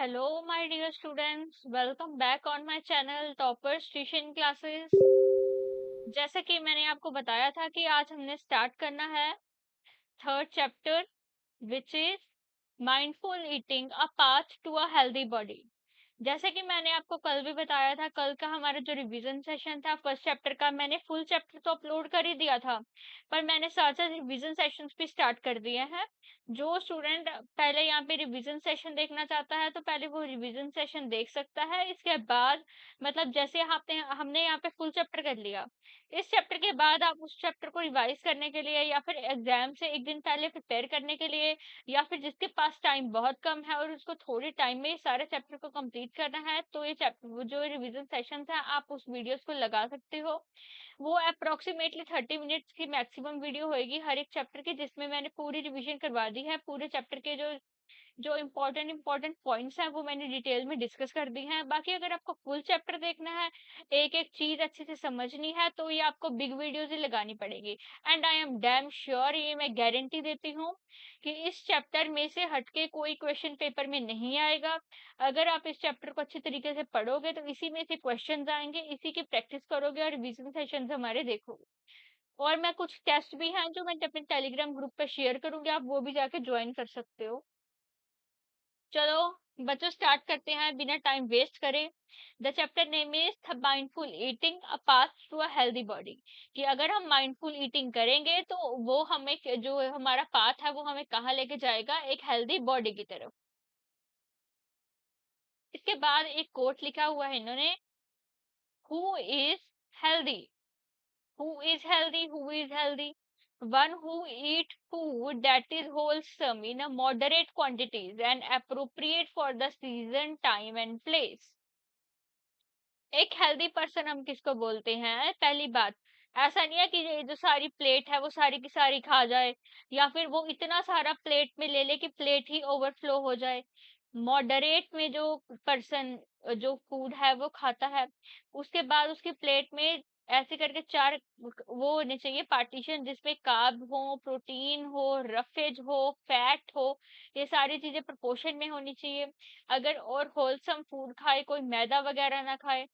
Hello, my dear students. Welcome back on my channel Toppers Tuition Classes. जैसे कि मैंने आपको बताया था कि आज हमने स्टार्ट करना है third chapter which is mindful eating a path to a healthy body. जैसे कि मैंने आपको कल भी बताया था, कल का हमारा जो रिवीजन सेशन था फर्स्ट चैप्टर का, मैंने फुल चैप्टर तो अपलोड कर ही दिया था, पर मैंने साथ साथ रिवीजन सेशंस भी स्टार्ट कर दिए हैं। जो स्टूडेंट पहले यहाँ पे रिवीजन सेशन देखना चाहता है तो पहले वो रिवीजन सेशन देख सकता है। इसके बाद मतलब जैसे हमने यहाँ पे फुल चैप्टर कर लिया, इस चैप्टर के बाद आप उस चैप्टर को रिवाइज करने के लिए या फिर एग्जाम से एक दिन पहले प्रिपेयर करने के लिए, या फिर जिसके पास टाइम बहुत कम है और उसको थोड़े टाइम में सारे चैप्टर को कंप्लीट करना है, तो ये चैप्टर वो जो रिवीजन सेशंस है आप उस वीडियोस को लगा सकते हो। वो अप्रोक्सीमेटली 30 मिनट्स की मैक्सिमम वीडियो होगी हर एक चैप्टर की, जिसमें मैंने पूरी रिवीजन करवा दी है। पूरे चैप्टर के जो जो इम्पोर्टेंट पॉइंट्स हैं वो मैंने डिटेल में डिस्कस कर दी हैं। बाकी अगर आपको फुल चैप्टर देखना है, एक एक चीज अच्छे से समझनी है, तो ये आपको बिग वीडियोस ही लगानी पड़ेगी। And I am damn sure, ये मैं गारंटी देती हूँ कि इस चैप्टर में से हटके कोई क्वेश्चन पेपर में नहीं आएगा। अगर आप इस चैप्टर को अच्छे तरीके से पढ़ोगे तो इसी में से क्वेश्चन आएंगे, इसी की प्रैक्टिस करोगे और रिवीजन सेशन हमारे देखोगे। और मैं कुछ टेस्ट भी हैं जो मैं अपने टेलीग्राम ग्रुप पे शेयर करूंगी, आप वो भी जाके ज्वाइन कर सकते हो। चलो बच्चों, स्टार्ट करते हैं बिना टाइम वेस्ट करे। The chapter name is mindful eating a path to a healthy body. कि अगर हम माइंडफुल ईटिंग करेंगे तो वो हमें जो हमारा पाथ है वो हमें कहाँ लेके जाएगा, एक हेल्दी बॉडी की तरफ। इसके बाद एक कोट लिखा हुआ है इन्होंने, who is healthy, who is healthy, one who eat food that is wholesome in a moderate quantities and appropriate for the season, time and place। एक हेल्दी पर्सन हम किसको बोलते हैं? पहली बात, ऐसा नहीं है कि ये जो सारी प्लेट है वो सारी की सारी खा जाए, या फिर वो इतना सारा प्लेट में ले ले कि प्लेट ही ओवरफ्लो हो जाए। मॉडरेट में जो पर्सन जो फूड है वो खाता है, उसके बाद उसकी प्लेट में ऐसे करके चार वो होने चाहिए पार्टीशन, जिसमें कार्ब हो, प्रोटीन हो, रफेज हो, फैट हो, ये सारी चीजें प्रोपोर्शन में होनी चाहिए। अगर और होलसम फूड खाए, कोई मैदा वगैरह ना खाए,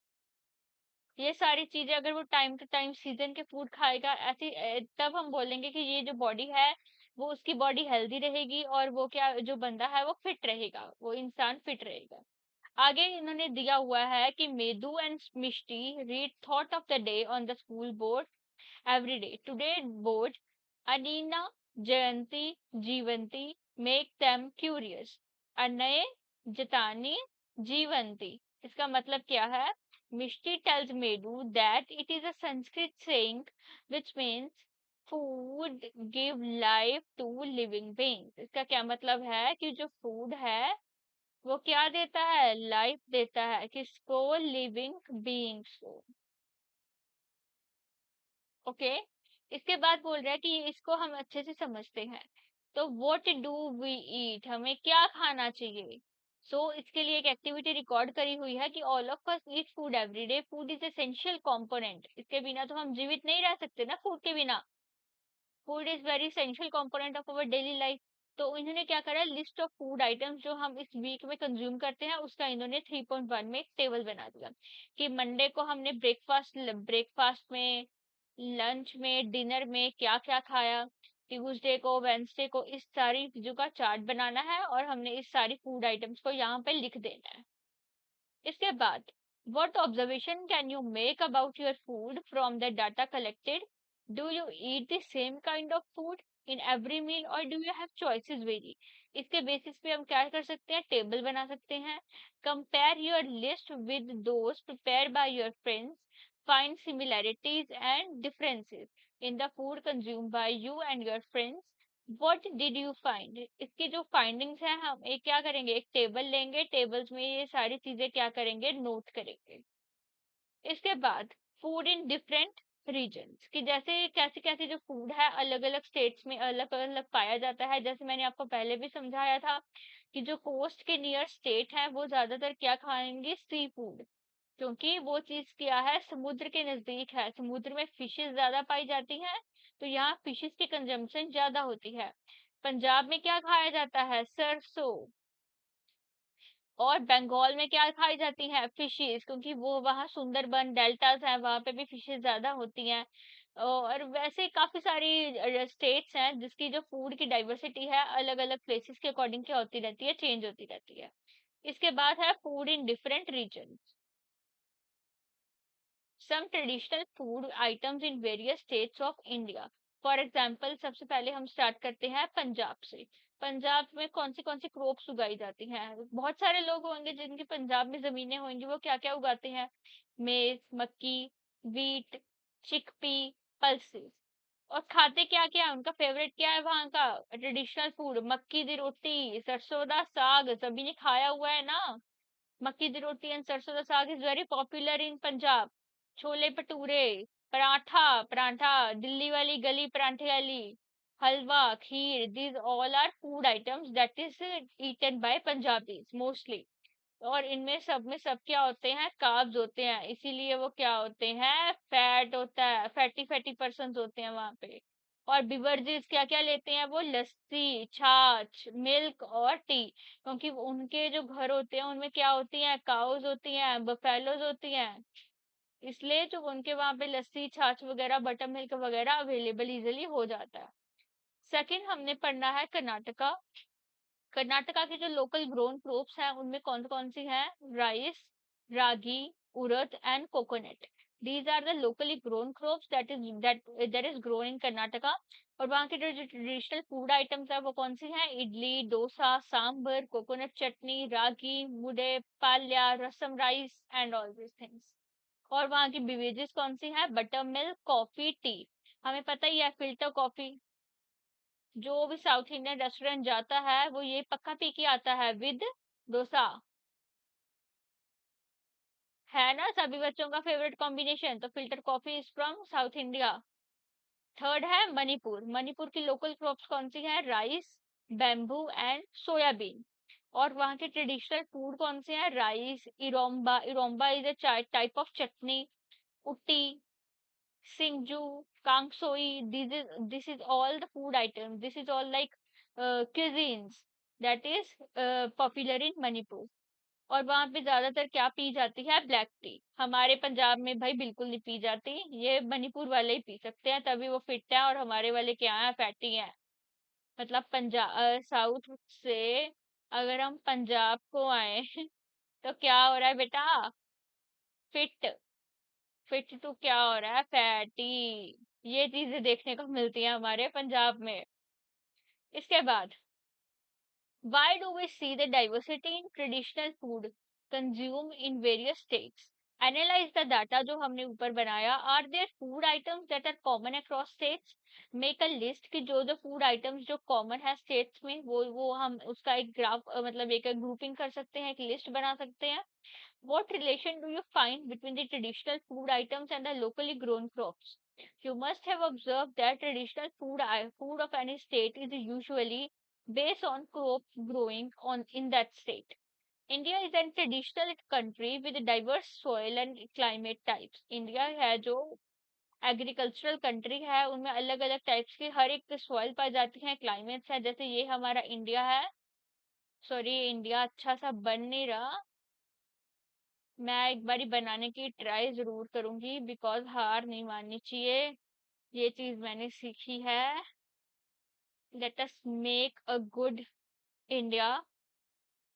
ये सारी चीजें अगर वो टाइम टू टाइम सीजन के फूड खाएगा, ऐसी तब हम बोलेंगे कि ये जो बॉडी है वो उसकी बॉडी हेल्दी रहेगी, और वो क्या जो बंदा है वो फिट रहेगा, वो इंसान फिट रहेगा। आगे इन्होंने दिया हुआ है कि Medu and Mishti read thought of the day on the school board every day. Today board Anina, Jayanti, Jivanti make them curious. Anay, Jatani, Jivanti. इसका मतलब क्या है? Mishti tells Medu that it is a Sanskrit saying which means food give life to living beings। इसका क्या मतलब है कि जो फूड है वो क्या देता है? लाइफ देता है। किसको? लिविंग बीइंग्स को। ओके, इसके बाद बोल रहा है कि इसको हम अच्छे से समझते हैं। तो व्हाट डू वी ईट, हमें क्या खाना चाहिए? इसके लिए एक एक्टिविटी रिकॉर्ड करी हुई है कि all of us eat food every day, food is essential component. इसके बिना तो हम जीवित नहीं रह सकते ना, फूड के बिना। Food is very essential component of our daily life. तो इन्होंने क्या करा, लिस्ट ऑफ फूड आइटम्स जो हम इस वीक में कंज्यूम करते हैं उसका इन्होंने 3.1 में एक टेबल बना दिया। कि मंडे को हमने ब्रेकफास्ट में, लंच में, डिनर में क्या क्या खाया, ट्यूसडे को, वेंसडे को, इस सारी चीजों का चार्ट बनाना है और हमने इस सारी फूड आइटम्स को यहाँ पे लिख देना है। इसके बाद, what observation can you make about your food from the data collected? Do you eat the same kind of food in every meal or do you have choices vary? इसके basis पे हम क्या कर सकते हैं, टेबल बना सकते हैं। Compare your list with those prepared by your friends. Find similarities and differences in the food consumed by you and your friends. What did you find? इसकी जो फाइंडिंग्स है, हम एक क्या करेंगे, एक टेबल लेंगे, टेबल्स में ये सारी चीजें क्या करेंगे, नोट करेंगे। इसके बाद, फूड इन डिफरेंट रीजन्स, कि जैसे कैसे कैसे जो फूड है अलग अलग स्टेट्स में अलग अलग पाया जाता है। जैसे मैंने आपको पहले भी समझाया था कि जो कोस्ट के नियर स्टेट है वो ज्यादातर क्या खाएंगे, सी फूड। क्योंकि वो चीज क्या है, समुद्र के नजदीक है, समुद्र में फिशेस ज्यादा पाई जाती हैं, तो यहाँ फिशेस की कंजम्पशन ज्यादा होती है। पंजाब में क्या खाया जाता है, सरसों। और बंगाल में क्या खाई जाती हैं? फिशेस, क्योंकि वो वहाँ सुंदरबन डेल्टास हैं, वहाँ पे भी फिशेस ज्यादा होती हैं। और वैसे काफी सारी स्टेट्स हैं जिसकी जो फूड की डाइवर्सिटी है अलग अलग प्लेसेस के अकॉर्डिंग क्या होती रहती है, चेंज होती रहती है। इसके बाद है food in different region. Some traditional food items in various states of India. For example सबसे पहले हम स्टार्ट करते हैं पंजाब से। पंजाब में कौन सी क्रॉप्स उगाई जाती हैं? बहुत सारे लोग होंगे जिनकी पंजाब में जमीनें होंगी, वो क्या क्या उगाते हैं? मेज, मक्की, वीट, चिकपी, पल्सेस। और खाते क्या क्या है, उनका फेवरेट क्या है वहाँ का ट्रेडिशनल फूड? मक्की दी रोटी, सरसों दा साग, सभी ने खाया हुआ है ना। मक्की दी रोटी एंड सरसों दा साग is very popular in Punjab. Chole bhature, paratha, paratha, Delhi वाली गली पराठे वाली, हलवा, खीर, these all are food items that is eaten by Punjabis mostly। और इनमें सब क्या होते हैं? कार्ब्स होते हैं, इसीलिए वो क्या होते हैं? फैट होता है, फैटी फैटी पर्सन होते हैं वहां पे। और बिवरेजेस क्या क्या लेते हैं वो? लस्सी, छाछ, मिल्क और टी, क्योंकि उनके जो घर होते हैं उनमें क्या होती हैं? काउज होती हैं, बफेलोज होती हैं, इसलिए जो उनके वहां पे लस्सी, छाछ वगैरह, बटर मिल्क वगैरह अवेलेबल इजिली हो जाता है। सेकंड हमने पढ़ना है कर्नाटका। कर्नाटका की जो लोकल ग्रोन क्रॉप्स हैं उनमें कौन कौन सी हैं? Rice, ragi, urad and coconut. These are the locally grown crops that is grown in Karnataka. और वहाँ की जो ट्रेडिशनल फूड आइटम्स है वो कौन सी हैं? Idli, dosa, sambar, coconut chutney, ragi mudde, palya, rasam rice and all this things. और वहाँ की बेवरेजेस कौन सी है? Butter milk, coffee, tea. हमें पता ही है फिल्टर कॉफी, जो भी साउथ इंडियन रेस्टोरेंट जाता है वो ये पक्का पी के आता है विद डोसा। है ना सभी बच्चों का फेवरेट कॉम्बिनेशन, तो filter coffee is from south India. Third है मणिपुर। मणिपुर की लोकल क्रॉप्स कौन सी है? Rice, bamboo and soybean. और वहाँ के ट्रेडिशनल फूड कौन से हैं? Rice, eromba, eromba is a type of chutney, utti, Singju, Kangsoi, this is all the food items. This is all like cuisines that is popular in Manipur। और वहां पे ज्यादातर क्या पी जाती है? Black T. हमारे पंजाब में भाई बिल्कुल नहीं पी जाती, ये मणिपुर वाले ही पी सकते हैं, तभी वो फिट है। और हमारे वाले क्या है? फैटी हैं। मतलब पंजाब साउथ से अगर हम पंजाब को आए तो क्या हो रहा है बेटा? फिट। फिट टू क्या हो रहा है? फैटी। ये चीजें देखने को मिलती है हमारे पंजाब में। इसके बाद why do we see the diversity in traditional food consumed in various states? Analyze the data जो हमने ऊपर बनाया। Are there food items that are common across states? Make a list कि जो food items जो common है states में वो हम उसका एक ग्राफ मतलब एक ग्रुपिंग कर सकते हैं, एक लिस्ट बना सकते हैं। What relation do you find between the traditional food items and the locally grown crops? You must have observed that traditional food of any state is usually based on crops growing on in that state. India is a traditional country with diverse soil and climate types. India है जो agricultural country है, उनमें अलग अलग types की हर एक soil पाई जाती है, क्लाइमेट्स है। जैसे ये हमारा इंडिया है, सॉरी इंडिया अच्छा सा बन नहीं रहा, मैं एक बारी बनाने की ट्राई जरूर करूंगी, बिकॉज हार नहीं माननी चाहिए। ये चीज मैंने सीखी है। Let us make a good India.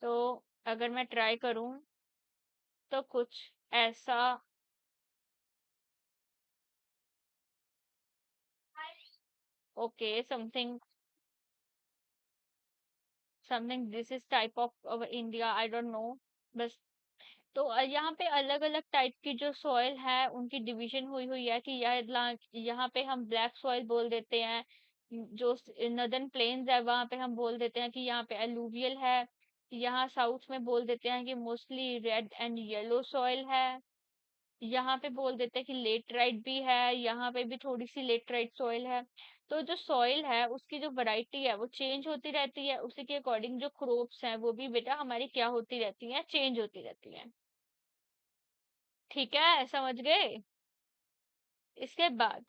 तो अगर मैं ट्राई करूं तो कुछ ऐसा। Okay, something something this is type of our India, I don't know. बस तो यहाँ पे अलग अलग टाइप की जो सॉइल है उनकी डिवीजन हुई हुई है कि यहाँ पे हम ब्लैक सॉइल बोल देते हैं। जो नदर्न प्लेन्स है वहां पे हम बोल देते हैं कि यहाँ पे एलुवियल है। यहाँ साउथ में बोल देते हैं कि mostly red and yellow soil है। यहाँ पे बोल देते हैं कि लेटराइट भी है, यहाँ पे भी थोड़ी सी लेटराइट सॉइल है। तो जो सॉइल है उसकी जो वैरायटी है वो चेंज होती रहती है, उसी के अकॉर्डिंग जो क्रॉप्स हैं वो भी बेटा हमारी क्या होती रहती है? चेंज होती रहती है। ठीक है, समझ गए? इसके बाद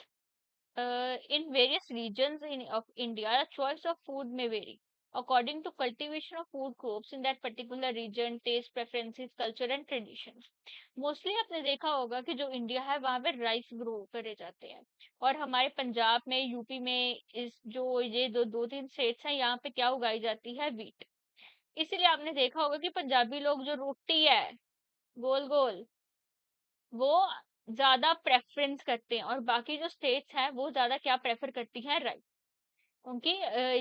in various regions of India, the choice of food may vary. according to cultivation of food crops in that particular region, taste preferences, culture and traditions. Mostly आपने देखा होगा कि जो इंडिया है वहां पे राइस ग्रो करे जाते हैं, और हमारे पंजाब में, यूपी में, इस जो ये दो तीन स्टेट्स हैं, यहाँ पे क्या उगाई जाती है? व्हीट। इसीलिए आपने देखा होगा कि पंजाबी लोग जो रोटी है गोल गोल, वो ज्यादा प्रेफरेंस करते हैं, और बाकी जो स्टेट्स हैं वो ज्यादा क्या प्रेफर करती हैं? राइस। क्योंकि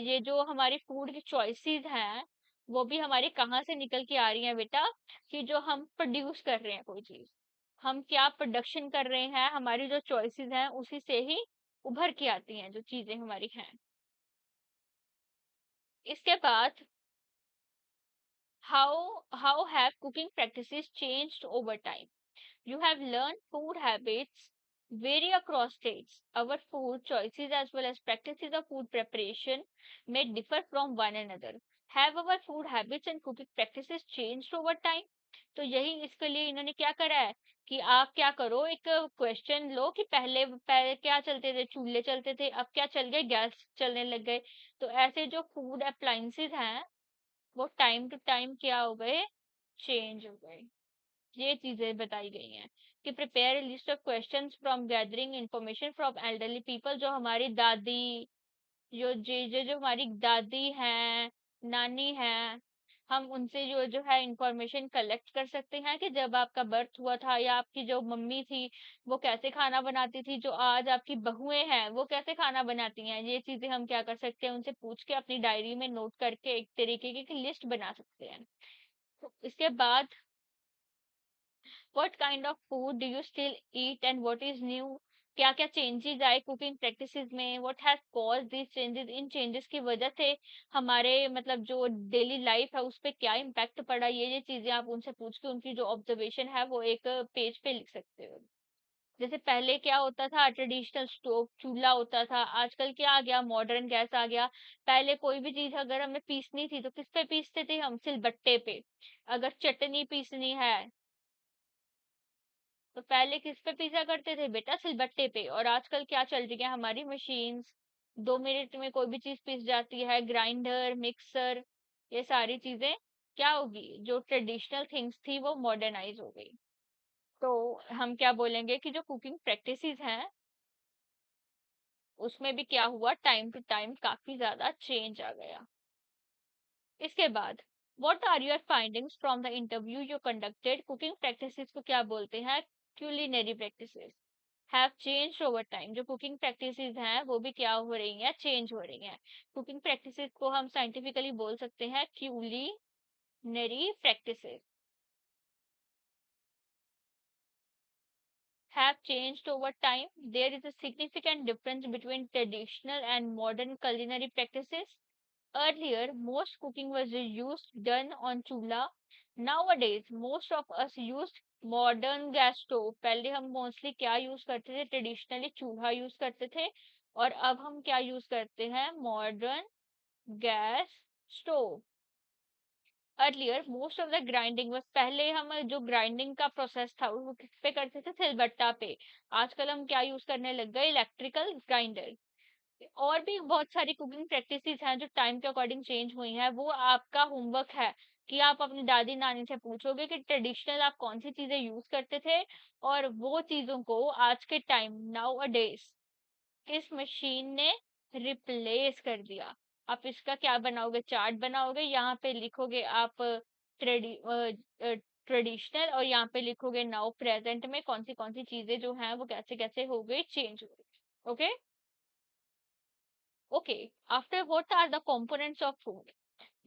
ये जो हमारी फूड की चॉइसेस हैं वो भी हमारी कहाँ से निकल के आ रही हैं बेटा? कि जो हम प्रोड्यूस कर रहे हैं कोई चीज, हम क्या प्रोडक्शन कर रहे हैं, हमारी जो चॉइसेस हैं उसी से ही उभर के आती हैं जो चीजें हमारी हैं। इसके बाद, how have cooking practices changed over time? You have learned food habits vary across states. Our food choices as well as practices of food preparation may differ from one another. Have our food habits and cooking practices changed over time? तो यही इसके लिए इन्होंने क्या करा है कि आप क्या करो, एक क्वेश्चन लो कि पहले पहले क्या चलते थे? चूल्हे चलते थे, अब क्या चल गए? गैस चलने लग गए। तो ऐसे जो फूड अप्लायंसेस हैं वो टाइम टू टाइम क्या हो गए? चेंज हो गए। ये चीजें बताई गई हैं कि prepare list of questions from gathering information from elderly people. जो हमारी दादी, जो हमारी दादी हैं, नानी हैं, हम उनसे जो है इंफॉर्मेशन कलेक्ट कर सकते हैं कि जब आपका बर्थ हुआ था, या आपकी जो मम्मी थी वो कैसे खाना बनाती थी, जो आज आपकी बहुएं हैं वो कैसे खाना बनाती हैं। ये चीजें हम क्या कर सकते हैं? उनसे पूछ के अपनी डायरी में नोट करके एक तरीके की लिस्ट बना सकते हैं। तो इसके बाद, what kind of food do you still eat and what is new? क्या क्या चेंजेस आए कुकिंग प्रैक्टिसेस में? What has cause this changes? In changes की वजह से हमारे मतलब जो डेली लाइफ है उस पे क्या इम्पैक्ट पड़ा? ये चीजें आप उनसे पूछ के उनकी जो ऑब्जर्वेशन है वो एक पेज पे लिख सकते हो। जैसे पहले क्या होता था? ट्रेडिशनल स्टोव चूल्हा होता था, आजकल क्या आ गया? मॉडर्न गैस आ गया। पहले कोई भी चीज अगर हमें पीसनी थी तो किस पे पीसते थे? हम सिलबट्टे पे। अगर चटनी पीसनी है तो पहले किस पे पिज्जा करते थे बेटा? सिलबट्टे पे। और आजकल क्या चल रही है? हमारी मशीन्स, 2 मिनट में कोई भी चीज पिस जाती है। ग्राइंडर, मिक्सर, ये सारी चीजें क्या होगी? जो ट्रेडिशनल थिंग्स थी वो मॉडर्नाइज हो गई। तो हम क्या बोलेंगे कि जो कुकिंग प्रैक्टिसेस हैं उसमें भी क्या हुआ? टाइम टू टाइम काफी ज्यादा चेंज आ गया। इसके बाद, what are your findings from the interview you conducted? Cooking practices को क्या बोलते हैं? Culinary practices have changed over time. जो कुकिंग प्रैक्टिसेस हैं वो भी क्या हो रही हैं? चेंज हो रही हैं। कुकिंग प्रैक्टिसेस को हम साइंटिफिकली बोल सकते हैं culinary practices have changed over time. There is a significant difference between traditional and modern culinary practices. Earlier, most cooking was used done on chula. Nowadays, most of us used modern gas stove. पहले हम mostly क्या use करते थे? Traditionally चूल्हा use करते थे, और अब हम क्या यूज करते हैं? Modern gas stove. Earlier most of the grinding बस, पहले हम जो ग्राइंडिंग का प्रोसेस था वो किस पे करते थे? सिलबट्टा पे। आजकल हम क्या यूज करने लग गए? Electrical grinder. और भी बहुत सारी कुकिंग प्रैक्टिसेस हैं जो टाइम के अकॉर्डिंग चेंज हुई हैं। वो आपका होमवर्क है कि आप अपनी दादी नानी से पूछोगे कि ट्रेडिशनल आप कौन सी चीजें यूज करते थे, और वो चीजों को आज के टाइम, नाउ अ डेज, किस मशीन ने रिप्लेस कर दिया। आप इसका क्या बनाओगे? चार्ट बनाओगे, यहाँ पे लिखोगे आप ट्रेडिशनल, और यहाँ पे लिखोगे नाउ प्रेजेंट में कौन सी चीजें जो हैं वो कैसे कैसे हो गई? चेंज हो गई। Okay. Okay, after what are the components of food?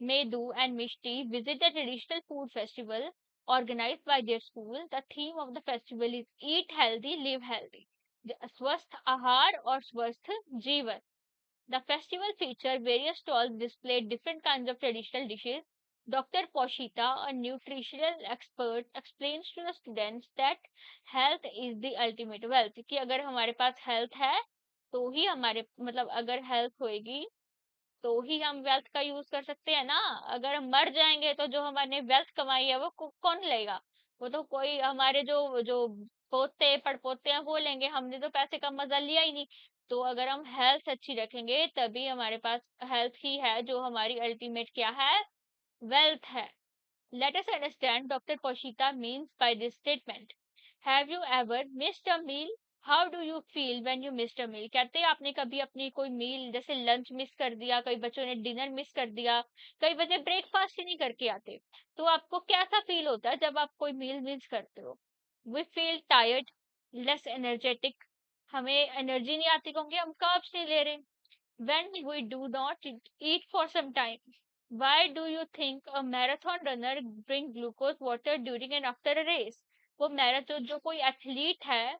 Medu and Mishti visit the traditional food festival organized by their school. The theme of the festival is Eat Healthy, Live Healthy. The Swasth Ahar or Swasth Jeevan. The festival featured various stalls display different kinds of traditional dishes. Dr. Poshita, a nutritional expert, explains to the students that health is the ultimate wealth. कि अगर हमारे पास health है तो ही हमारे मतलब अगर health होएगी तो ही हम वेल्थ का यूज कर सकते हैं ना। अगर हम मर जाएंगे तो जो हमारे वेल्थ कमाई है वो कौन लेगा? वो तो कोई हमारे जो जो पोते पड़पोते हैं वो लेंगे। हमने तो पैसे का मजा लिया ही नहीं। तो अगर हम हेल्थ अच्छी रखेंगे तभी हमारे पास हेल्थ ही है जो हमारी अल्टीमेट क्या है, वेल्थ है। Let us understand Dr. Poshita means by this statement. Have you ever missed a meal? How do you feel when you missed a meal? कहते हैं आपने कभी अपनी कोई मील जैसे लंच मिस कर दिया, कई बच्चों ने डिनर मिस कर दिया, कई बच्चे ब्रेकफास्ट ही नहीं करके आते, तो आपको कैसा फील होता है जब आप कोई मील मिस करते हो? We feel tired, less energetic, हमें एनर्जी नहीं आती क्योंकि हम कार्ब्स नहीं ले रहे। When we do not eat for some time, why do you think a marathon runner drink glucose water during and after a race? वो मैराथन जो कोई एथलीट है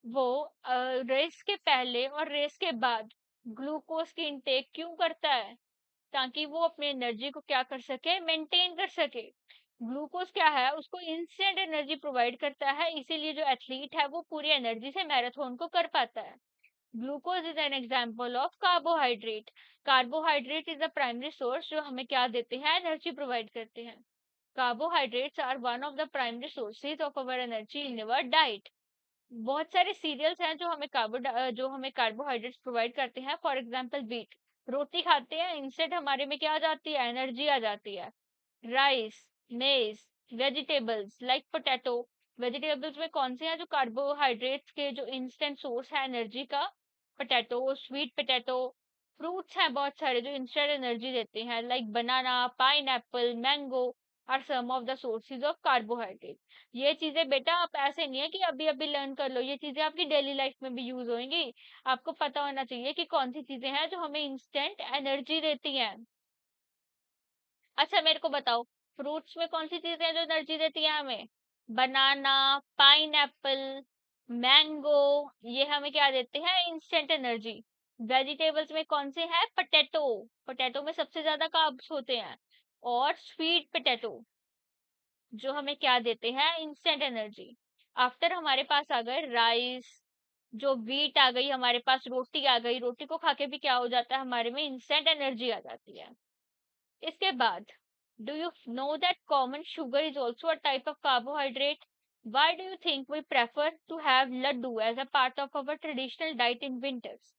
वो रेस के पहले और रेस के बाद ग्लूकोज की इनटेक क्यों करता है? ताकि वो अपनी एनर्जी को क्या कर सके, मेंटेन कर सके। ग्लूकोज क्या है, उसको इंस्टेंट एनर्जी प्रोवाइड करता है, इसीलिए जो एथलीट है वो पूरी एनर्जी से मैराथन को कर पाता है। Glucose is an example of carbohydrate. Carbohydrate is the primary source जो हमें क्या देते हैं, एनर्जी प्रोवाइड करते हैं। Carbohydrates are one of the primary sources of our energy in our diet. बहुत सारे सीरियल्स हैं जो हमें कार्बोहाइड्रेट्स प्रोवाइड करते हैं। फॉर एग्जांपल व्हीट, रोटी खाते हैं इंस्टेंट हमारे में क्या आ जाती है, एनर्जी आ जाती है। राइस, मेज, वेजिटेबल्स लाइक पोटैटो, वेजिटेबल्स में कौन से हैं जो कार्बोहाइड्रेट्स के जो इंस्टेंट सोर्स है एनर्जी का, पोटैटो, स्वीट पोटैटो। फ्रूट्स हैं बहुत सारे जो इंस्टेंट एनर्जी देते हैं like banana, pineapple, mango are some of the sources of carbohydrate. ये चीजें बेटा आप ऐसे नहीं है कि अभी अभी लर्न कर लो, ये चीजें आपकी डेली लाइफ में भी यूज होंगी। आपको पता होना चाहिए कि कौन सी चीजें हैं जो हमें इंस्टेंट एनर्जी देती हैं। अच्छा मेरे को बताओ, फ्रूट्स में कौन सी चीजें हैं जो एनर्जी देती है हमें? बनाना, पाइनएप्पल, मैंगो, ये हमें क्या देते हैं, इंस्टेंट एनर्जी। वेजिटेबल्स में कौन से हैं, पोटैटो, पोटैटो में सबसे ज्यादा कार्ब्स होते हैं। और स्वीट पोटैटो जो हमें क्या देते हैं, इंस्टेंट एनर्जी। आफ्टर हमारे पास आ गए राइस, जो व्हीट आ गई हमारे पास, रोटी आ गई, रोटी को खा के भी क्या हो जाता है, हमारे में इंस्टेंट एनर्जी आ जाती है। इसके बाद, do you know that common sugar is also a type of carbohydrate? Why do you think we prefer to have laddu as a part of our traditional diet in winters?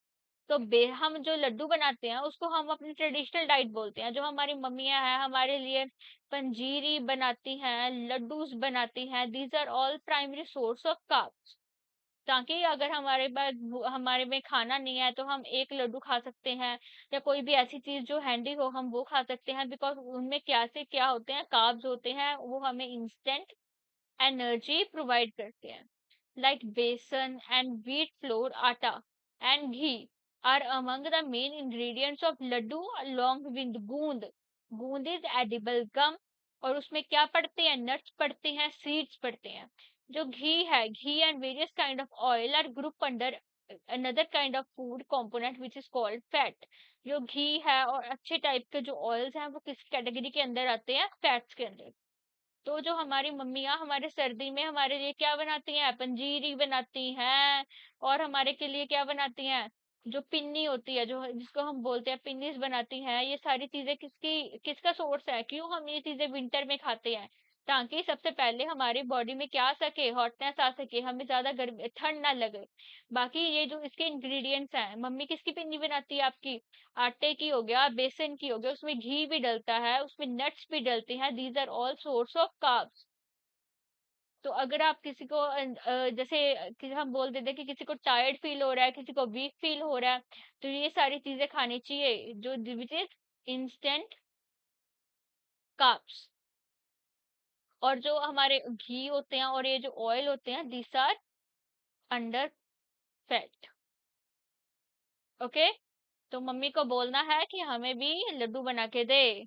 तो हम जो लड्डू बनाते हैं उसको हम अपनी ट्रेडिशनल डाइट बोलते हैं। जो हमारी मम्मियां हैं हमारे लिए पंजीरी बनाती हैं, लड्डूस बनाती हैं, these are all primary source of carbs. ताकि अगर हमारे में खाना नहीं है तो हम एक लड्डू खा सकते हैं, या कोई भी ऐसी चीज जो हैंडी हो हम वो खा सकते हैं, बिकॉज उनमें क्या से क्या होते हैं, कार्ब्स होते हैं, वो हमें इंस्टेंट एनर्जी प्रोवाइड करते हैं। Like besan and wheat flour, atta and ghee are among the main ingredients of laddu along with goond. Goond is edible gum और उसमें क्या पड़ते हैं, नट्स पड़ते हैं, सीड्स पड़ते हैं। जो घी है, ghee and various kind of oil are group under another kind of food component which is called fat। जो घी है और अच्छे टाइप के जो ऑयल्स हैं वो किस कैटेगरी के अंदर आते हैं, फैट्स के अंदर। तो जो हमारी मम्मियाँ हमारे सर्दी में हमारे लिए क्या बनाती हैं, पंजीरी बनाती हैं। और हमारे के लिए क्या बनाती हैं, जो पिन्नी होती है, जो जिसको हम बोलते हैं पिन्नीस बनाती हैं। ये सारी चीजें किसका सोर्स है, क्यों हम ये चीजें विंटर में खाते हैं? ताकि सबसे पहले हमारी बॉडी में क्या आ सके, हॉटनेस आ सके, हमें ज्यादा गर्मी ठंड ना लगे। बाकी ये जो इसके इंग्रेडिएंट्स हैं, मम्मी किसकी पिन्नी बनाती है आपकी, आटे की हो गया, बेसन की हो गया, उसमें घी भी डलता है, उसमें नट्स भी डलते हैं, these are all source of carbs. तो अगर आप किसी को जैसे कि हम बोल देते हैं कि किसी को टायर्ड फील हो रहा है, किसी को वीक फील हो रहा है, तो ये सारी चीजें खानी चाहिए जो विच इज इंस्टेंट कार्ब्स। और जो हमारे घी होते हैं और ये जो ऑयल होते हैं, these are under fat. Okay, तो मम्मी को बोलना है कि हमें भी लड्डू बना के दे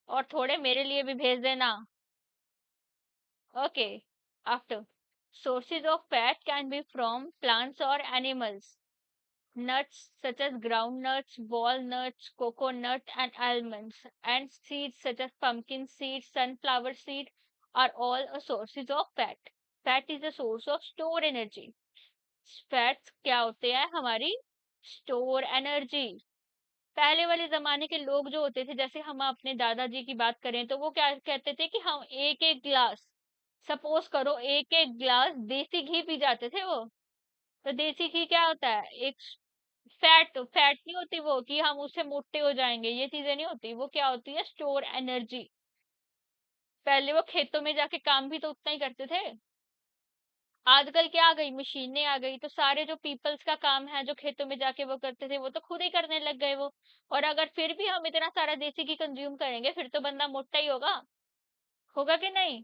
और थोड़े मेरे लिए भी भेज देना। Okay. After, sources of fat can be from plants or animals. Nuts such as groundnuts, walnuts, coconut, and almonds, and seeds such as pumpkin seeds, sunflower seed, are all a sources of fat. Fat is a source of store energy. Fats क्या होते हैं, हमारी store energy. पहले वाले जमाने के लोग जो होते थे, जैसे हम अपने दादाजी की बात करें तो वो क्या कहते थे कि हम एक एक ग्लास, सपोज करो एक एक ग्लास देसी घी पी जाते थे वो। तो देसी घी क्या होता है, एक फैट फैट नहीं होती वो कि हम उससे मोटे हो जाएंगे, ये चीजें नहीं होती। वो क्या होती है? Store energy. पहले वो खेतों में जाके काम भी तो उतना ही करते थे। आजकल क्या आ गई? मशीनें आ गई, तो सारे जो पीपल्स का काम है जो खेतों में जाके वो करते थे वो तो खुद ही करने लग गए वो। और अगर फिर भी हम इतना सारा देसी घी कंज्यूम करेंगे फिर तो बंदा मोटा ही होगा। होगा कि नहीं?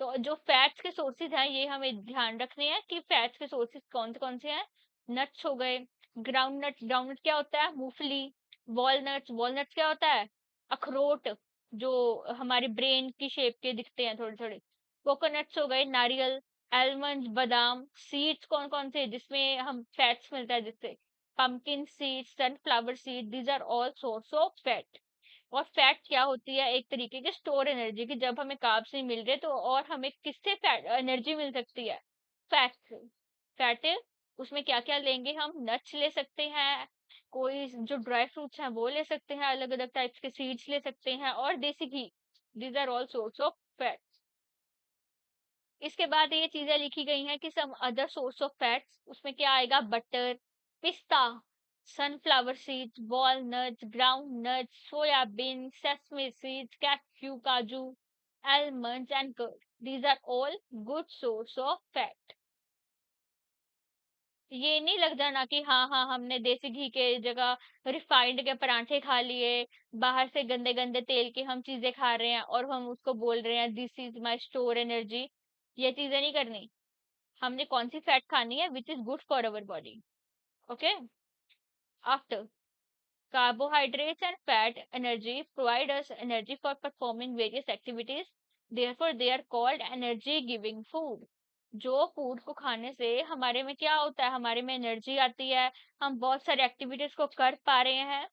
तो जो फैट्स के सोर्सेज हैं ये हमें ध्यान रखने हैं कि फैट्स के सोर्सेज कौन से हैं। नट्स हो गए, ग्राउंड नट्स। ग्राउंड नट क्या होता है? मूंगफली। वॉलनट्स। वॉलनट्स क्या होता है? अखरोट, जो हमारे ब्रेन की शेप के दिखते हैं थोड़े थोड़े। कोकोनट्स हो गए, नारियल। आलमंड, बादाम। सीड्स कौन कौन से जिसमें हम फैट्स मिलता है जिससे? Pumpkin seed, sunflower seed, these are all source of fat. और फैट क्या होती है? एक तरीके की स्टोर एनर्जी की। जब हमें कार्ब्स नहीं मिल रहे तो और हमें किससे फैट एनर्जी मिल सकती है? फैट से। फैट है, उसमें क्या क्या लेंगे हम? नट्स ले सकते हैं, कोई जो ड्राई फ्रूट्स हैं वो ले सकते हैं, अलग अलग टाइप्स के सीड्स ले सकते हैं, और देसी घी। These are all source of fat. इसके बाद ये चीजें लिखी गई हैं कि some other source of fats, उसमें क्या आएगा? Butter, pista, sunflower seeds, walnuts, ground nuts, soybean, sesame seeds, cashew, काजू, almonds and curd. These are all good source of fat. ये नहीं लग जाना कि हाँ हाँ हमने देसी घी के जगह रिफाइंड के परांठे खा लिए, बाहर से गंदे गंदे तेल की हम चीजें खा रहे हैं और हम उसको बोल रहे हैं this is my store energy. ये चीजें नहीं करनी। हमने कौन सी फैट खानी है which is good for our body. Okay. After, carbohydrates and fat energy provide us energy for performing various activities. Therefore, they are called energy giving food. जो food को खाने से हमारे में क्या होता है? हमारे में एनर्जी आती है, हम बहुत सारे एक्टिविटीज को कर पा रहे हैं।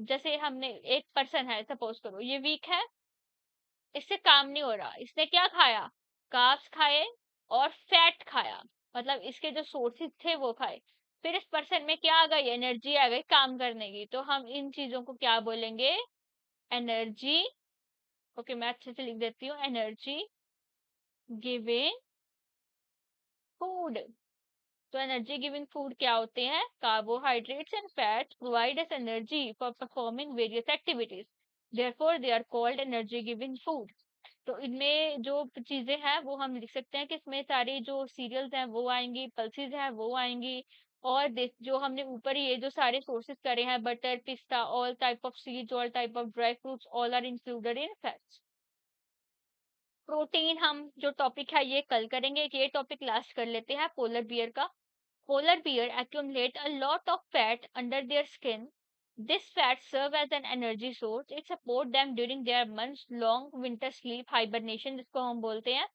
जैसे हमने, एक पर्सन है सपोज करो, ये वीक है, इससे काम नहीं हो रहा, इसने क्या खाया? कार्ब्स खाए और फैट खाया, मतलब इसके जो सोर्सेज थे वो खाए। फिर इस पर्सन में क्या आ गई? एनर्जी आ गई काम करने की। तो हम इन चीजों को क्या बोलेंगे? एनर्जी। ओके, मैं अच्छे से लिख देती हूँ, एनर्जी गिविंग फूड। तो एनर्जी गिविंग फूड क्या होते हैं? Carbohydrates and fats provide us energy for performing various activities, therefore they are called energy giving food. तो इनमें जो चीजें हैं वो हम लिख सकते हैं कि इसमें सारी जो सीरियल्स हैं वो आएंगी, पल्सेस हैं वो आएंगी, और जो हमने ऊपर ये जो सारे सोर्सेस करे हैं, बटर, पिस्ता, all type of seeds, all type of dry fruits, all are included in fats. Protein हम जो टॉपिक है ये कल करेंगे, ये टॉपिक लास्ट कर लेते हैं पोलर बियर का। Polar bear accumulate a lot of fat under their skin. This fat serve as an energy source. It support them during their months long winter sleep hibernation, जिसको हम बोलते हैं,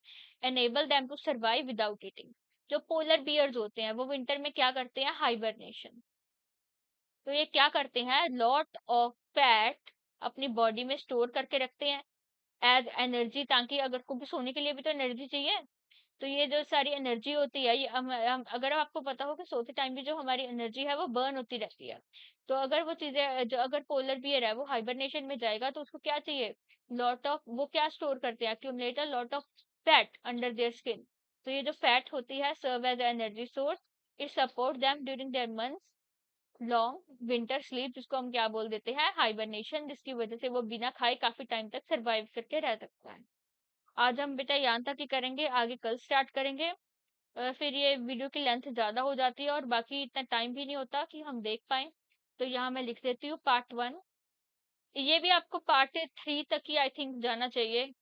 enable them to survive without eating. जो polar bears होते हैं वो winter में क्या करते हैं? हाइबरनेशन। तो ये क्या करते हैं? लॉट ऑफ फैट अपनी बॉडी में स्टोर करके रखते हैं एज एनर्जी, ताकि अगर को भी सोने के लिए भी तो एनर्जी चाहिए। तो ये जो सारी एनर्जी होती है ये हम अगर आपको पता हो कि सोते टाइम भी जो हमारी एनर्जी है वो बर्न होती रहती है। तो अगर वो चीजें जो, अगर पोलर बियर है वो हाइबरनेशन में जाएगा तो उसको क्या चाहिए? लॉट ऑफ, वो क्या स्टोर करते हैं? Accumulate a lot of fat under their skin. तो ये जो फैट होती है serve as energy source. It support them during their months long winter sleep, जिसको हम क्या बोल देते हैं? हाइबरनेशन, जिसकी वजह से वो बिना खाए काफी टाइम तक सरवाइव करके रह सकता है। आज हम बेटा यहाँ तक ही करेंगे, आगे कल स्टार्ट करेंगे। फिर ये वीडियो की लेंथ ज्यादा हो जाती है और बाकी इतना टाइम भी नहीं होता कि हम देख पाए। तो यहाँ मैं लिख देती हूँ पार्ट 1। ये भी आपको पार्ट 3 तक ही आई थिंक जाना चाहिए,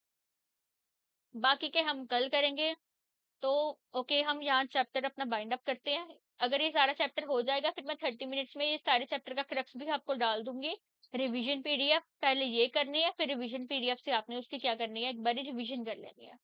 बाकी के हम कल करेंगे। तो ओके, हम यहाँ चैप्टर अपना बाइंड अप करते हैं। अगर ये सारा चैप्टर हो जाएगा फिर मैं 30 मिनट्स में ये सारे चैप्टर का क्रक्स भी आपको डाल दूंगी। रिवीजन पीडीएफ पहले ये करनी है, फिर रिवीजन पीडीएफ से आपने उसकी क्या करनी है? एक बार रिवीजन कर लेनी है।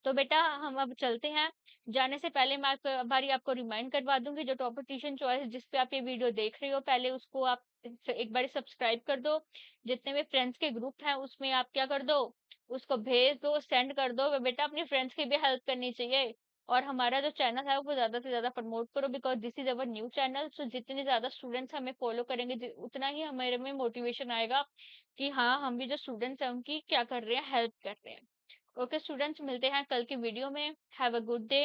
तो बेटा हम अब चलते हैं। जाने से पहले मैं एक बारी आपको रिमाइंड करवा दूंगी, जो टॉपर ट्यूशन चॉइस जिस पे आप ये वीडियो देख रहे हो पहले उसको आप एक बार सब्सक्राइब कर दो। जितने भी फ्रेंड्स के ग्रुप हैं उसमें आप क्या कर दो? उसको भेज दो, सेंड कर दो। बेटा अपनी फ्रेंड्स की भी हेल्प करनी चाहिए। और हमारा जो चैनल है वो ज्यादा से ज्यादा प्रमोट करो, because this is our new channel. So जितने ज्यादा स्टूडेंट्स हमें फॉलो करेंगे उतना ही हमारे में मोटिवेशन आएगा कि हाँ हम भी जो स्टूडेंट्स हैं उनकी क्या कर रहे हैं? हेल्प कर रहे हैं। ओके स्टूडेंट्स, मिलते हैं कल की वीडियो में। Have a good day.